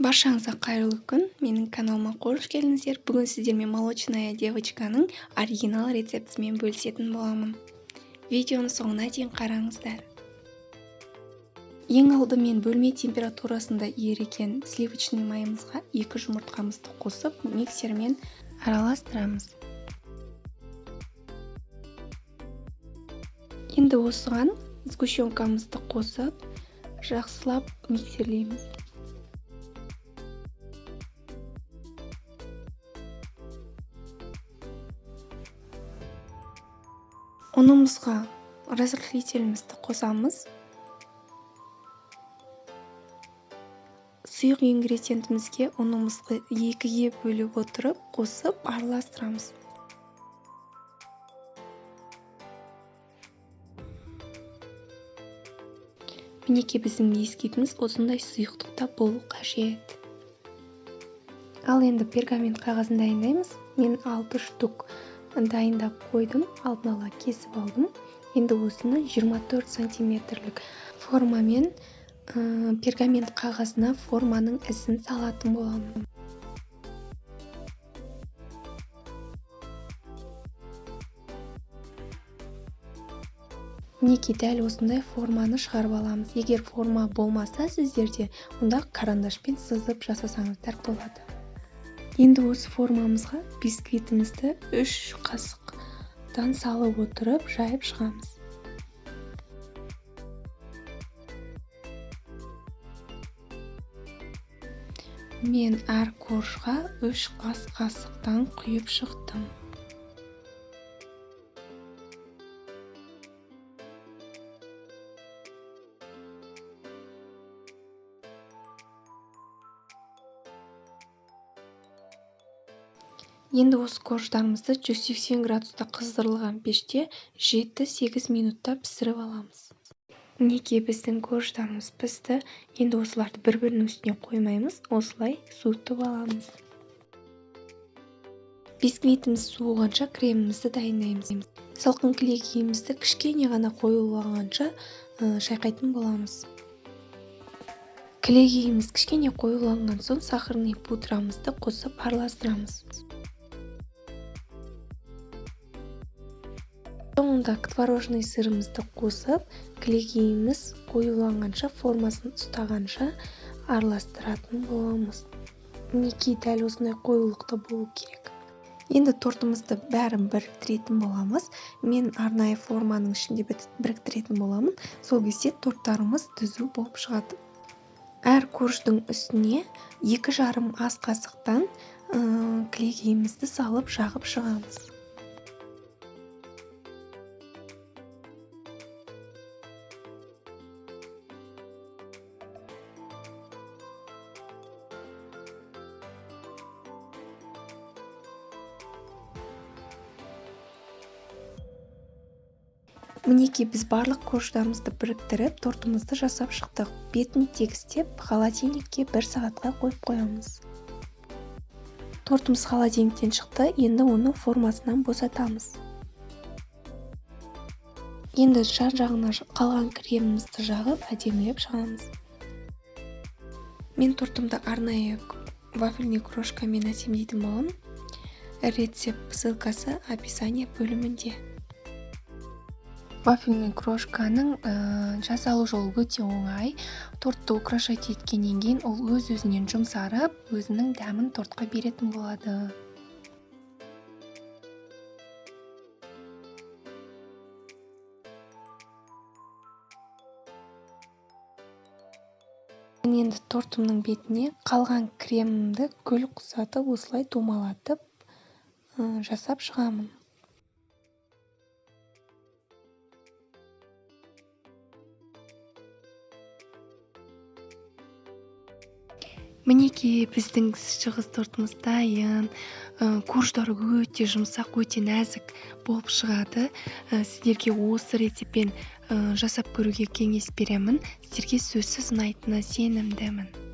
Баршаңызға қайырлы күн. Менің каналыма қош келдіңіздер. Бүгін сіздермен молочная девочканың оригинал рецептімен бөлісетін боламын. Видеоны соңына дейін қараңыздар. Ең алдымен бөлме температурасында еріген сливочный майымызға 2 жұмыртқамызды қосып, миксермен араластырамыз. Енді осыған сгущенкамызды қосып, жақсылап миксерлейміз. Ұнымызға разрыхлителімізді қосамыз. Сұйық ингредиентімізге ұнымызды 2-ге бөліп отырып, қосып араластырамыз. Мінекей біздің ескейтіміз осындай сұйықтықта болу қажет. Ал енді пергамент қағазын дайындаймыз. Мен 6 штук дайындап қойдым, алдын ала кесіп алдым. Енді осыны 24 сантиметрлік формамен пергамент қағазына форманың ізін салатын боламын. Мінекей дәл осындай форманы шығарып аламыз. Егер форма болмаса сіздерде, онда карандашпен сызып жасасаңыздар болады. Енді осы формамызға бисквитімізді 3 қасықтан салып отырып, жайып шығамыз. Мен әр коржға 3 қасықтан құйып шықтым. Енді осы корждарымызды 180 градуста қыздырылған пеште 7-8 минутта пісіріп аламыз. Мінекей біздің корждарымыз пісті. Енді осыларды бір-бірінің үстіне қоймаймыз, осылай суытып аламыз. Бисквитіміз суығанша кремімізді дайындаймыз. Салқын кілегейімізді кішкене ғана қоюлағанша шайқайтын боламыз. Кілегейіміз кішкене қоюланған соң сахарный пудрамызды қосып араластырамыз. Соңында творожный сырымызды қосып, кілегейіміз қоюланғанша, формасын ұстағанша араластыратын боламыз. Мінекей дәл осындай қоюлықты болу керек. Енді тортымызды бәрін біріктіретін боламыз. Мен арнайы форманың ішінде біріктіретін боламын. Сол кезде торттарымыз түзу болып шығады. Әр корждың үстіне 2,5 ас қасықтан кілегейімізді салып жағып шығамыз. Мінекей біз барлық корждарымызды біріктіріп, тортымызды жасап шықтық. Бетін тегістеп, холодильникке 1 сағатқа қойып қоямыз. Тортымыз холодильниктен шықты, енді оны формасынан босатамыз. Енді жан-жағына қалған кремімізді жағып, әдемілеп шығамыз. Мен тортымды арнайы вафельный крошкамен әсемдейтін боламын. Рецепт ссылкасы описание бөлімінде. Вафельный крошканың жасалу жолы өте оңай. Тортты украшать еткеннен кейін ол өз-өзінен жұмсарып, өзінің дәмін тортқа беретін болады. Енді тортымның бетіне қалған кремімді гүл құсатып, осылай домалатып жасап шығамын. Мінекей біздің шығыс тортымыз дайын. Корждары өте жұмсақ, өте нәзік болып шығады. Сіздерге осы рецептпен жасап көруге кеңес беремін. Сіздерге сөзсіз ұнайтынына сенімдімін.